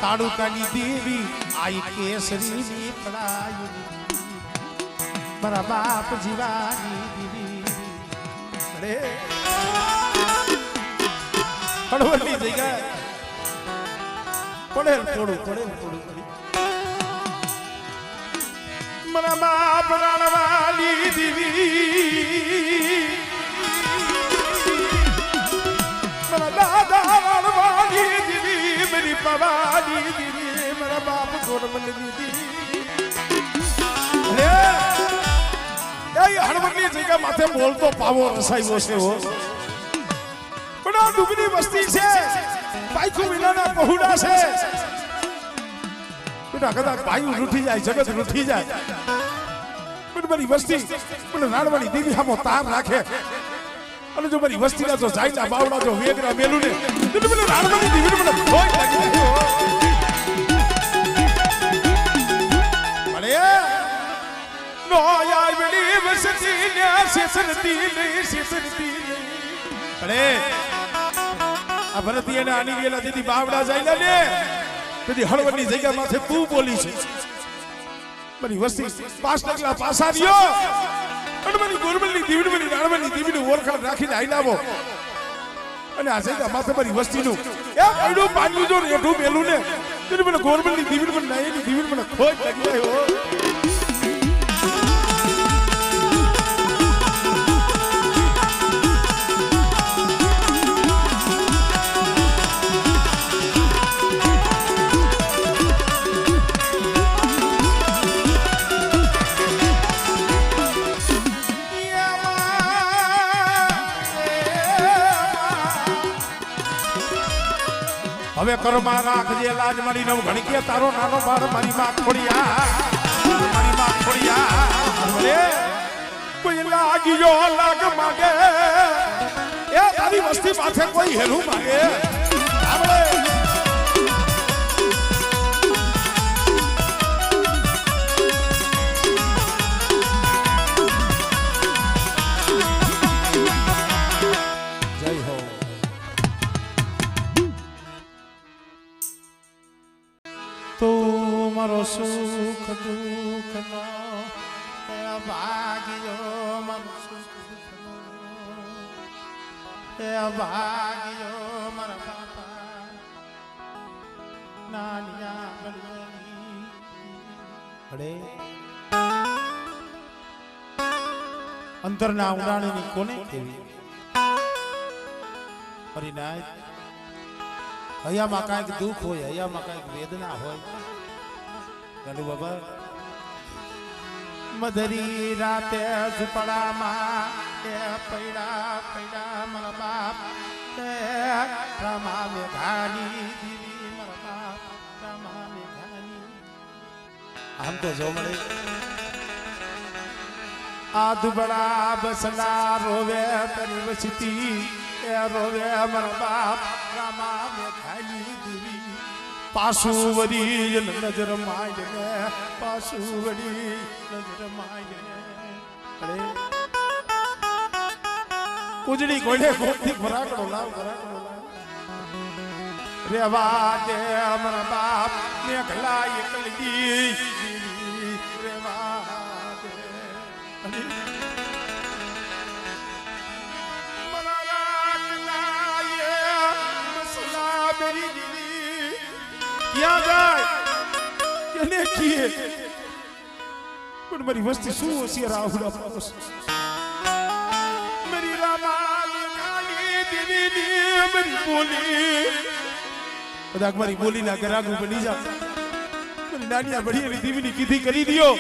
તાળુકાની દેવી આઈ કેસરીની પડાઈ મારા બાપ જીવાની દીવી અરે હળવદની જગ્યા પડેલ થોડું મારા બાપ રાણવાલી દીવી મારા દાદા રાણવાલી દીવી मेरी पवानी दीदी मेरा बाप गोरमल दीदी अरे ये हड़वनी जगह माथे बोलतो पावो रसायो છે હો પણ આ ડુગરી વસ્તી છે પાઈકુ વિનાના પહોડા છે બેટા કદાચ ભાઈ રૂઠી જાય જગત રૂઠી જાય પણ મારી વસ્તી પણ રાણવાણી દેવી હામો તાર રાખે અને જો મારી વસ્તીના જો જાયના બાવડા જો વેગરા મેલું ને તો મને રાણવાણી દેવી મને ભોય લાગી ગયો અરે નો આય મેલી વસ્તી ને સેસરતી અરે આ ભરતીયને આની વેલા દીદી બાવડા જાય ને તેથી હળવદની જગ્યા માથે તું બોલી છે મારી વસ્તી 5 ટકલા પાસા રહ્યો અને મારી ગોરમલની દીવડી મારી રાણવાની દીવીનું ઓળખાણ રાખીને આઈ લાવો અને આ જગ્યા માથે મારી વસ્તીનું એ કઈડું પાડ્યું જો રેઠું મેલું ને તેથી મને ગોરમલની દીવીને મને નાઈની દીવીને મને ખોટ લાગી ગયો હવે કરમાં રાખજે લાજ મારી નવ ઘણી કે તારો નાનો બાર મારી માં ખોડિયા અરે કોઈ લાગી જો લાગ માગે એ તારી વસ્તી માથે કોઈ હેલું માગે આપણે મારો સુખ દુઃખ નો ભાગ્યો મારો સુખ ભાગ્યો મારા બાપા નાનિયા બળવાની અરે અંતરના ઉડાણની કોને કેવી હરિનાથ હૈયામાં કાંઈક દુઃખ હોય હૈયામાં કાંઈક વેદના હોય ચાલુ બાબા મધરી રાતે ઝુપડામાં પૈડા મારા બાપ રામા મેઘાની દીવી મારા બાપ રામા મેઘાની આમ તો જો મળે આ દુબળા બસલા રોવે તરી વસતી રોવે મારા બાપ રામા મેઘાની દીવી પાસુવડી નજર માયને પાસુવડી નજર માયને અરે કુજડી ગોળે ગોપથી ફરાકડો લાવ રેવા દે અમારા બાપ ને ગલા એકલડી રેવા દે મનાયા કલાયે મસલા મેરી ક્યાં જાય કેને કીએ પણ મારી વસ્તી શું હોશિયાર આહુડા પાસ મારી રામાની કાલી દેવીની મારી બોલી કદાચ મારી બોલીના ગરાગુ બની જા મારી નાનિયા બઢિયાની દેવીની કીધી કરી દિયો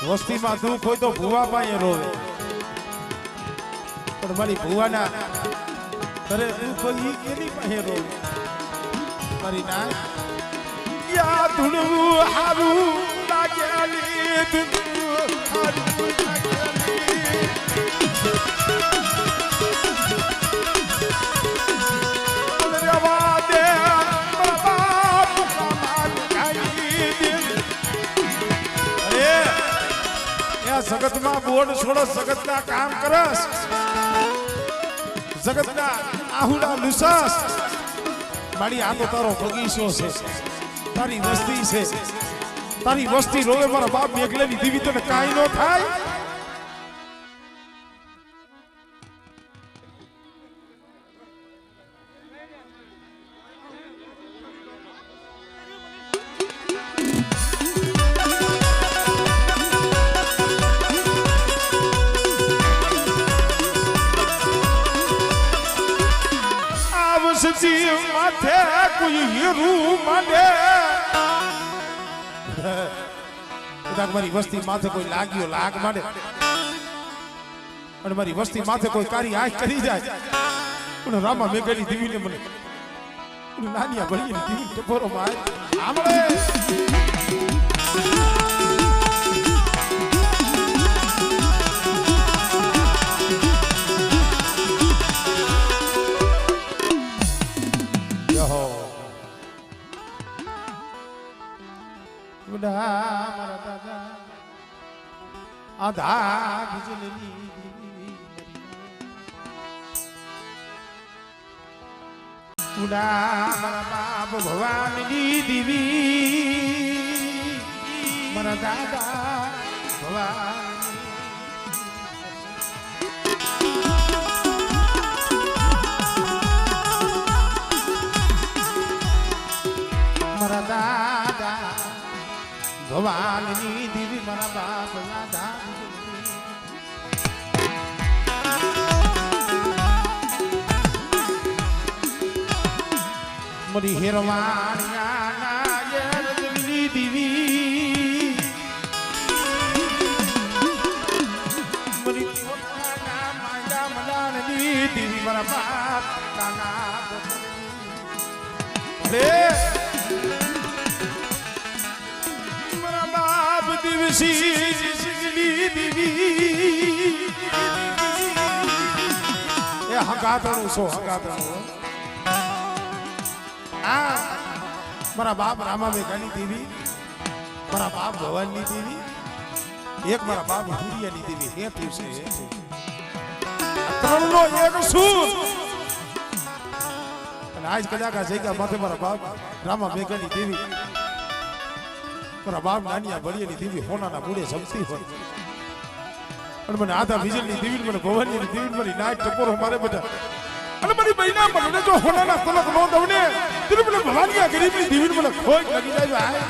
વસ્તીમાં દુઃખ હોય તો ભુવા પાસે રોવે, પણ મારી ભુવાના ઘરે દુઃખ હોય ઈ કેની પાસે રોવે? મારી ના યા ધૂણવું હારું લાગ્યાલી ધૂણવું હારું લાગ્યાલી રવા દે બાપ સમાન ગાઈ દે. અરે આ જગતમાં બોર્ડ છોડો, જગતના કામ કરસ, જગતના આહુડા લુસાસ. મારી આ તો તારો બગીચો છે, તારી વસ્તી છે, તારી વસ્તી રોવે મારા બાપ મેઘલેની દીવી તને કાંઈ ન થાય. માથે કોઈ હીરું માંડે, મારી વસ્તી માથે કોઈ લાગ્યો લાગ માંડે અને મારી વસ્તી માથે કોઈ કારી આંખ કરી જાય, પણ રામા મેઘની દીવીને મને નાનિયા ભળીને દીવી ટપોરો મારે આમળે. મારા દાદા આધા બીજલી ઉડા મારા બાપ ભવાની દીવી, મારા દાદા ભવાની મારા દાદા ભવાની દીવી, મારા બાપ દાદા મરી હેરવાણિયા દીવી, મરી માયા મદાનની દીવી, મારા બાપ કાના મારા બાપ દિવસી દીવી એ હંગાતણું છો, હંગાતણું. મારા બાપ રામા મેઘાની દેવી, મારા બાપ ભવાનની દેવી, એક મારા બાપ હુરિયાની દેવી. હે તુસે ત્રણનો એક સૂર. અને આજ કદાચ આ જગ્યા માથે મારા બાપ રામા મેઘાની દેવી, મારા બાપ નાનિયા ભળિયાની દેવી હોનાના બુડે જમતી હોય, અને મને આધા વિજલની દેવી, મને ભવાનની દેવી, મારી નાક ટપોરો મારે બધા. અને મારી બહેના મને જો હોનાના તલક નો દવને તું મને ભવાની ગરીબની દીવીને મને ખોઈ લાગી જાય.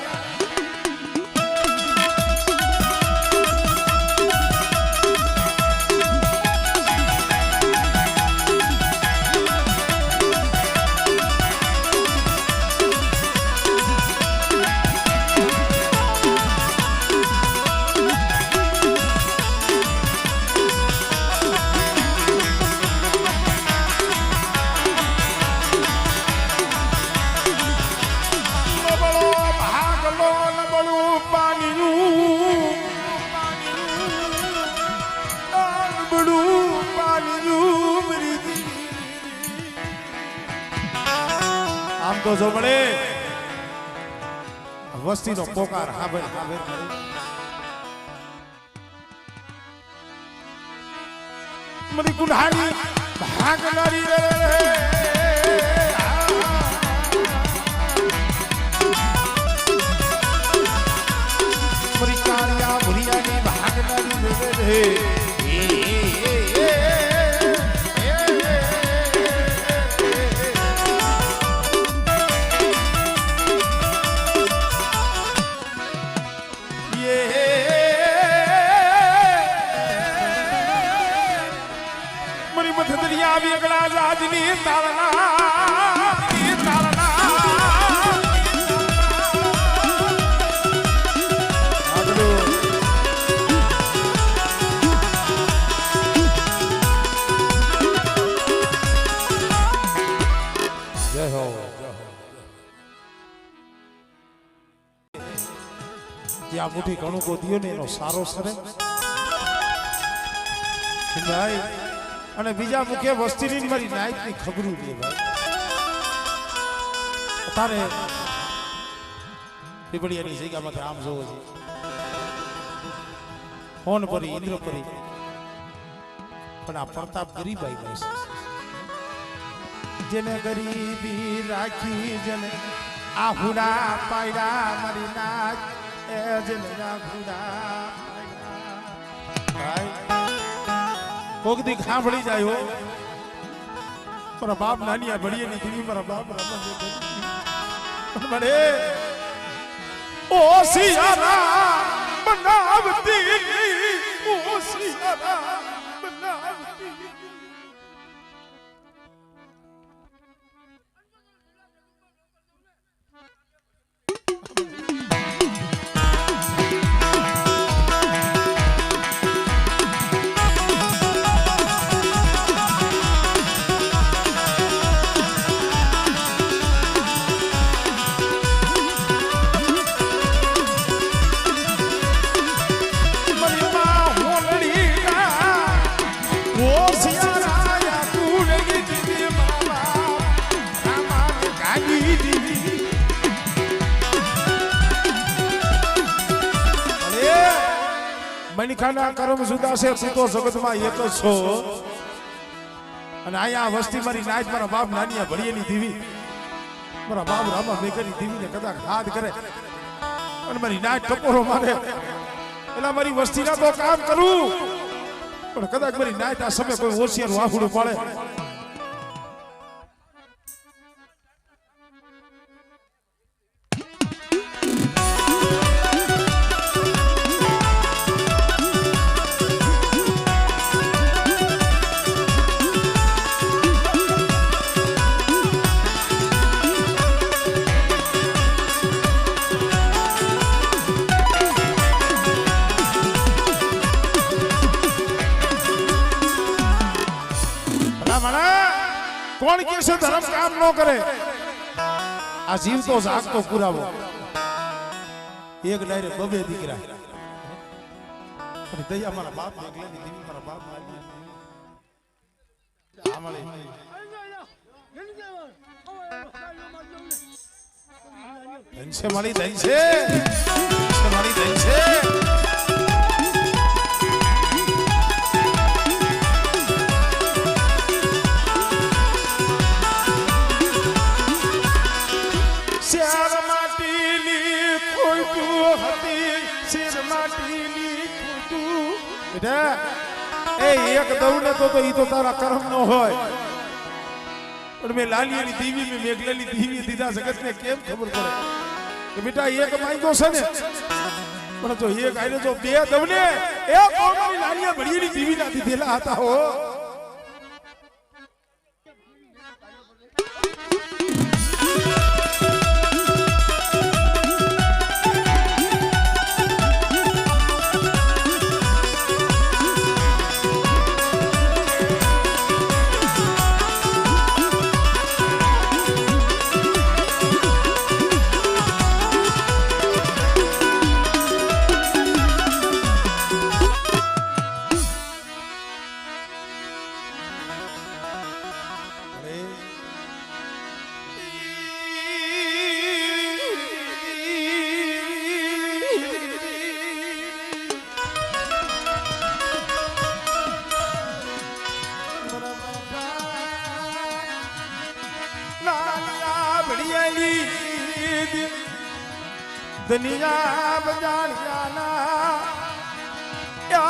આમ તો જો મળે વસ્તીનો પોકાર હાબે હાબે મરી ગુનારી ભાગનારી રે મરી કાળિયા ભુરિયાની ભાગનારી રે વેગળા રાજની તારણા આ મુઠી ઘણું કો દિયો ને એનો સારો સરે ભાઈ અને બીજા મુખ્ય વસ્તીની મારી નાઈટની ખબરું લે ભાઈ તારે પીપળિયાની જગ્યામાંથી આમ જોવો છે ફોન પરી ઇન્દ્ર પરી પણ આ પ્રતાપ ગરીબાઈ બસ જેને ગરીબી રાખી જેને આહુડા પાયડા મારી નાચ એ જેને આહુડા ભાઈ કોક દી ખાંભળી જાય હો મારા બાપ નાની આ ભડીએ ની દીવી મારા બાપ મને ઓ સિયારા બનાવતી ઓ સિયારા બનાવતી મણિખાના કરમ સુદા છે તું તો જગતમાં એક જ છો અને અહીંયા વસ્તી મારી નાચ મારા બાપ નાની ભળિયેની દીવી મારા બાપ રામા મેઘની દીવીને કદાચ હાથ કરે અને મારી નાચ ટપોરો મારે એટલે મારી વસ્તીના તો કામ કરું પણ કદાચ મારી નાચ આ સમય કોઈ હોશિયાર વાહુડું પાડે કોણ કે છે ધર્મ કામ ન કરે આ જીવતો જાગતો પુરાવો એક ડાયરે બબે દીકરા અને દયા મારા બાપ એકલાની દીવી મારા બાપ આમળે ધનસે મારી ધનસે મારી ધનસે એક દઉને તો ઈ તો તારા કર્મ નો હોય પણ મેં લાલીની દીવી મેં મેઘલાની દીવી દીધા જગતને કેમ ખબર પડે કે બેટા એક માંગ્યો છે ને પણ તો એક આઈને જો બે દઉને એ કોની લાલીએ ભળીની દીવી ના દીધેલા હતા હો दुनिया बजान जाना क्या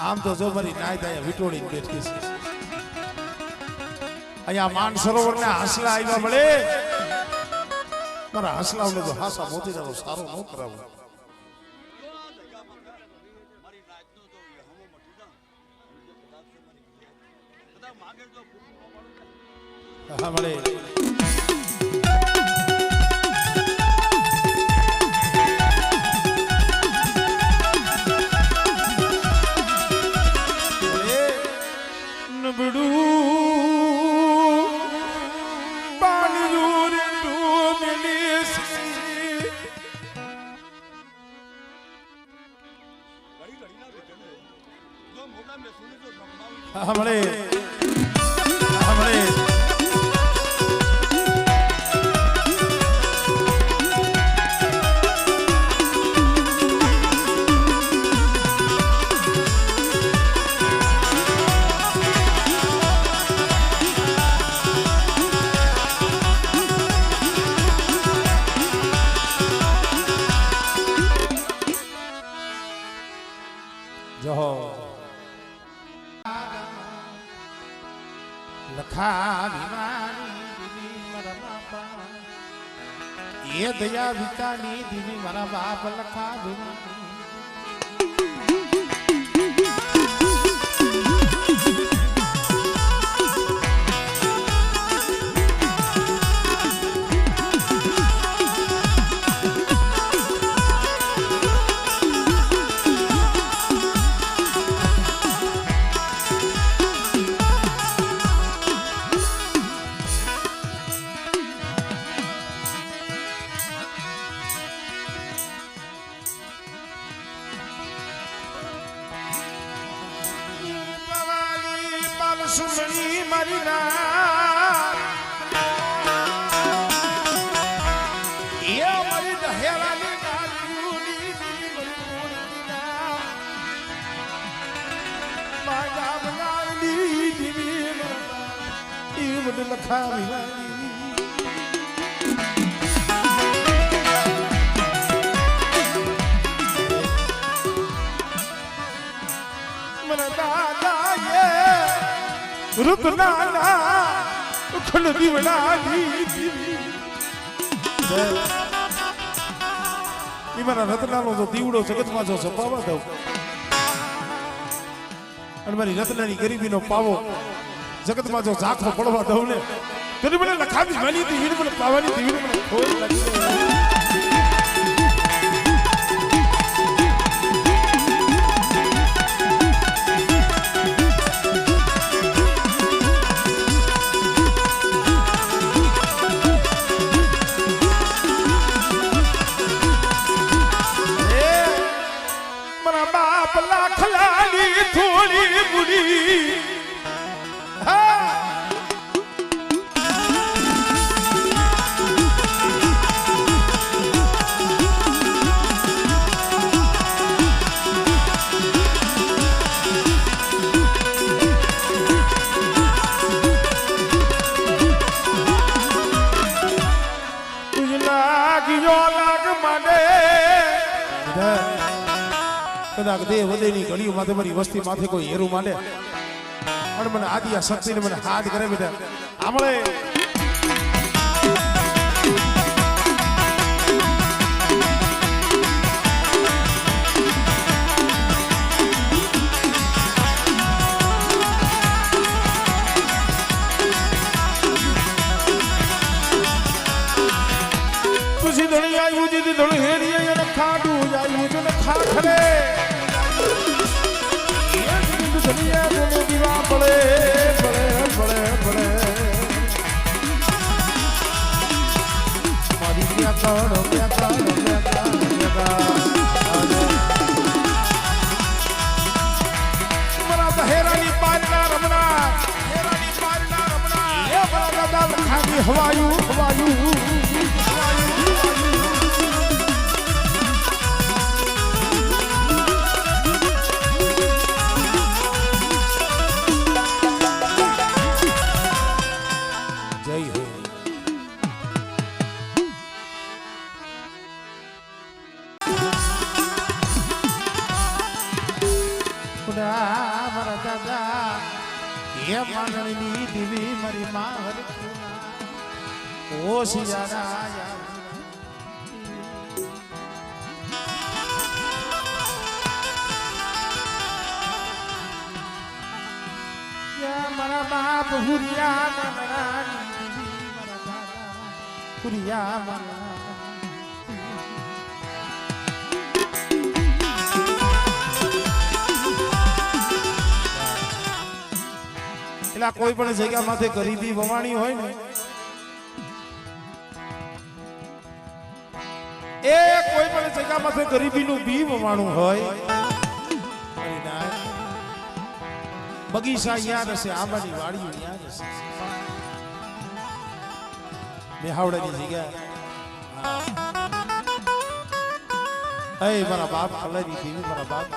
આમ તો જો મારી નાય થાય વિટોડી બેઠી છે અહીંયા માન સરોવર ને હાસલા આવ્યા મળે મારા હાસલાઓને તો હાસા મોતી જતો સારો ન કરાવો હા મળે પડ્યું પાણીયું રે ડૂબેલી હમણે ये दया वितानी दीवी मारा बाप लखा સુમણી મારી ના એ મારી દહેરાની નાની ના મારા બનાવી દીવી એ બડ લખાવી મને દાદા એ रुकना खुल दीवनानी મારા રત્નાનો તો દીવડો જગતમાં જો સપાવા દઉં અને મારી રત્નાની ગરીબીનો પાવો જગતમાં જો ઝાંખો પડવા દઉં ને તો મને લખાવી માની દીવી મને પાવાની દીવી મને ખોટ લાગી કદાચ દેહ વધેની ઘડીઓ માથે મારી વસ્તી માથે કોઈ હેરું માંડે અને મને આદિ આ શક્તિને મને હાથ કરે બેટા આમળે તુસી ધણી આયુ દીદી ધણી હેરી અને ખાડું આયુ જને ખાખરે दुनिया बोले दीवा पड़े पड़े पड़े पड़े मारी क्या करो मरा दहेरानी पारना रमना ये बड़ा दादा खागी हवायू મારા દાદા એ માંગણી દીવી મારી માં ઓ સિયારા મારા બાપ હુરિયા મારા દાદા હુરિયા મારા એટલે કોઈ પણ જગ્યા માથે ગરીબી વવાણી હોય ને એ કોઈ પણ જગ્યા માથે ગરીબીનું બી વવાણું હોય બગીચા યાદ હશે આંબાની વાડીઓ યાદ હશે બેહાવડાની જગ્યા એ મારા બાપ કલારી દેવી મારા બાપ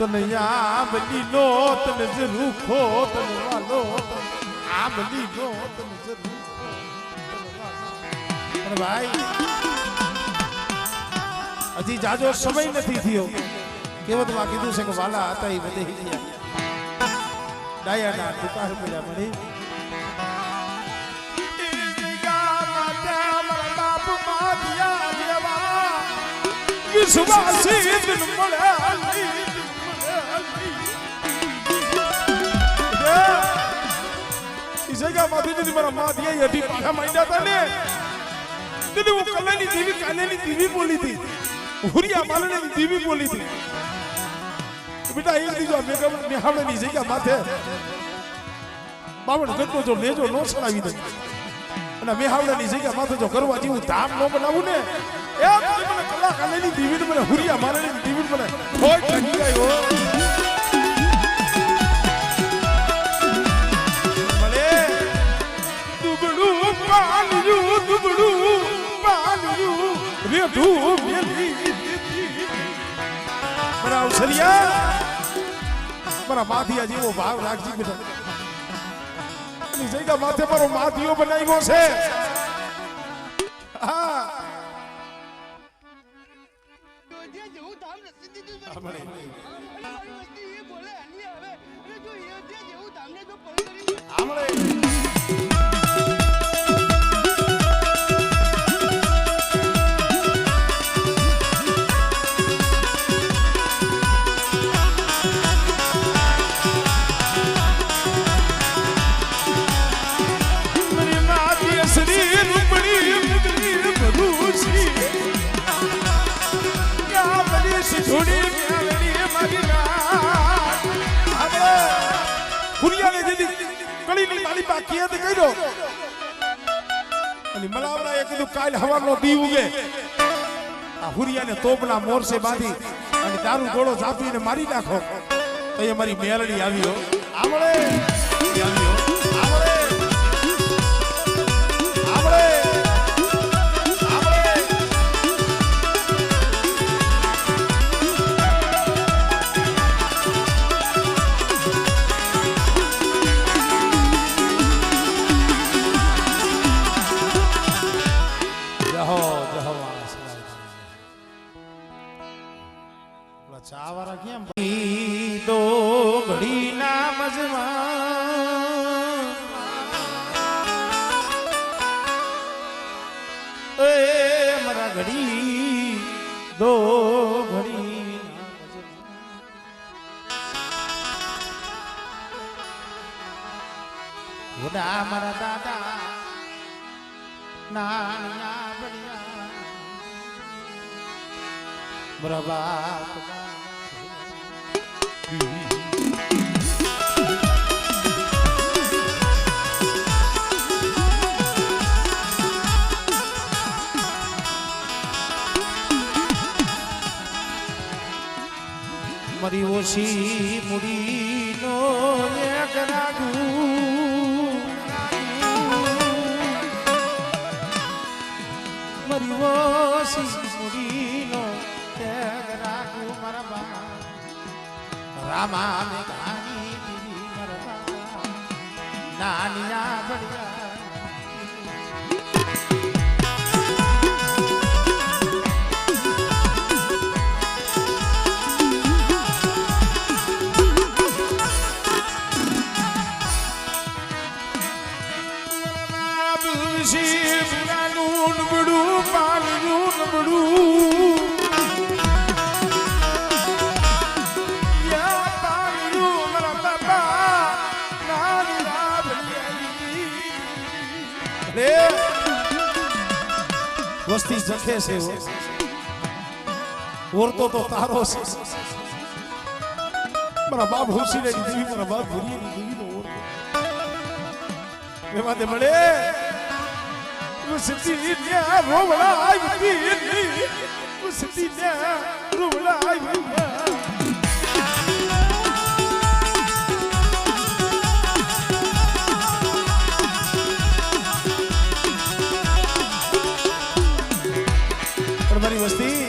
તને આંબલી નો તને જરૂર ખો તને વાલો આંબલી નો તને જરૂર અરે ભાઈ હજી જાજો સમય નથી થયો કેવતમાં કીધું છે કે વાલા હતા એ બધે ગયા ડાયાના દુકાળ પડ્યા મળી વિશ્વાસી દિલ મળ્યા જગ્યામાંથી મારા મા દિયા અઢી પાછા માંડ્યા હતા ને તેથી હું કલાની દેવી કાલેની દેવી બોલી હતી હુરિયા માલની દેવી બોલી હતી બેટા એક દીજો મેહાવડાની જગ્યા માથે બાવણ ગટનો જો લેજો નો ચડાવી દે અને મેહાવડાની જગ્યા માથે જો કરવા જેવું ધામ નો બનાવું ને એ મને કલા કાલેની દેવી મને હુરિયા માલની દેવી મને ખોટ લાગી ગઈ હો મારા માથિયા જેવો ભાવ રાખજી બેટા જગ્યા માથે મારો માથિયો બનાવ્યો છે હા કાલ હવાનો દી ઉગે આ હુરિયાને તોપના મોરસે બાંધી અને દારૂ ગોળો ઝાપીને મારી નાખો તો એ મારી મેલડી આવ્યો આવડે આવ્યો આવડે આવડે ચાવારા કેમ તો ઘડી ના મજમાં એ મારા ઘડી દો ઘડી ના મારા દાદા નાના બળિયા મારા બાપ મારી ઓછી મુડીનો એક રાગુ મારી ઓછી મુડીનો એક રાગુ મારા બા રામા ને ગાની દીદી મારા બા નાનિયા બળિયા વસ્તી જખે છે ઓરતો તો તારો છે મારા બાપ હોશી ની દેવી મારા બાપ ભૂરી ની દેવી નો ઓર એમાં તે મળે વસતી ને રોવડા આવી વસતી ને રોવડા આવી મારી વસ્તી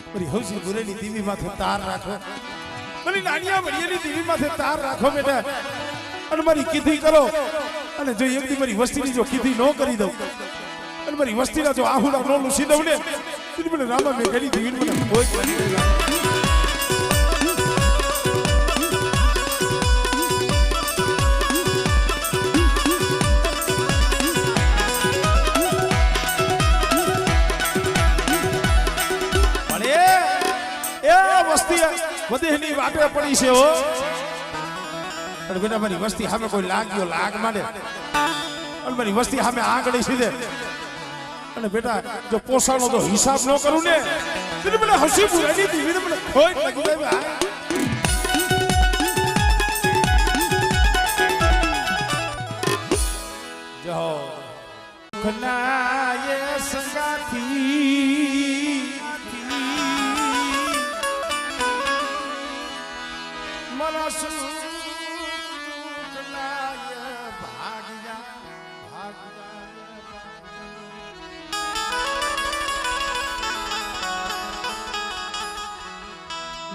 મારી હૌસી ભૂરેલી દીવી માથે તાર રાખો મારી નાનિયા ભળિયેલી દીવી માથે તાર રાખો બેટા અને મારી કીધી કરો અને જો એક દી મારી વસ્તીની જો કીધી ન કરી દઉં અને મારી વસ્તીના જો આહુડા નો લૂસી દઉં ને તો મને રામા મેં કરી દીવી મને કોઈ વધેની વાટે પડી છે હો અને બેટા મારી વસ્તી સામે કોઈ લાગ્યો લાગ માંડે અને મારી વસ્તી સામે આંગળી સીધે અને બેટા જો પોસાણો તો હિસાબ ન કરું ને તો મને હસી પૂરાની દીવીને મને ખોટ લાગી જાય જો ખનાયે સંગાથી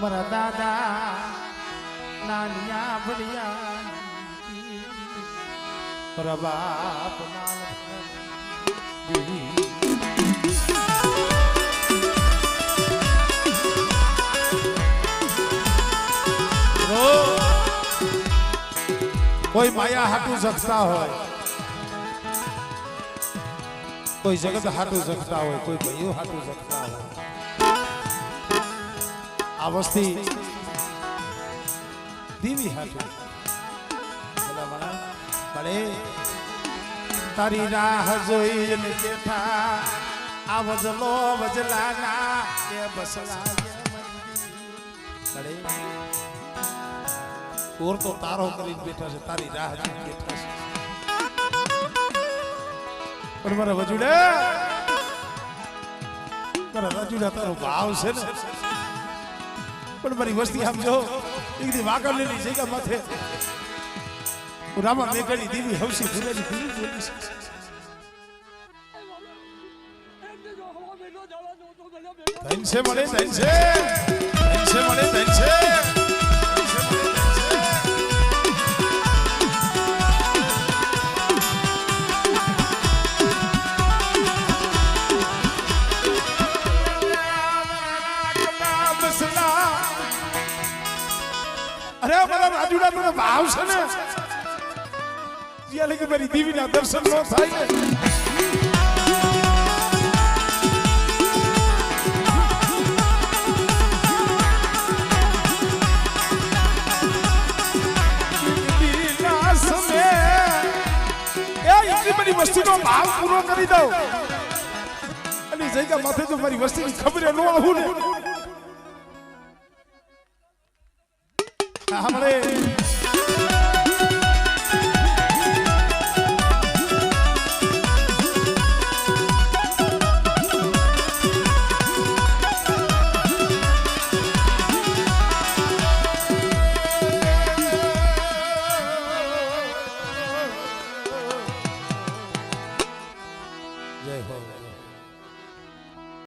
મારા દાદા નાનિયા ભળિયા મારા બાપ કોઈ માયા હાટું જગતા હોય કોઈ જગત હાટું જગતા હોય કોઈ ભાઈઓ હાટું જગતા હોય આ વસ્તી દીવી હાટું ભલે તારી રાહ જોઈને બેઠા આ વજલો વજલાના કે બસલા ભલે ઓર તો તારો કરીને બેઠા છે તારી રાહ જોઈને બેઠા છે પણ મારા વજુડા તારો ભાવ છે ને પણ મારી વસ્તી આમ જો એકદી વાગર લેલી જગ્યા માથે રામા મેઘડી દેવી હવસી ભૂરેલી ભૂરી બોલી છે ધન છે મળે ધન છે મળે ધન છે અરે મારા રાજુડા મને ભાવ છે ને જ્યાં લગી મારી દેવીના દર્શન ન થાય ને એટલી વસ્તીનો ભાવ પૂરો કરી દઉં અને જગ્યા માથે જો મારી વસ્તીની ખબર ન આવું ને હમણે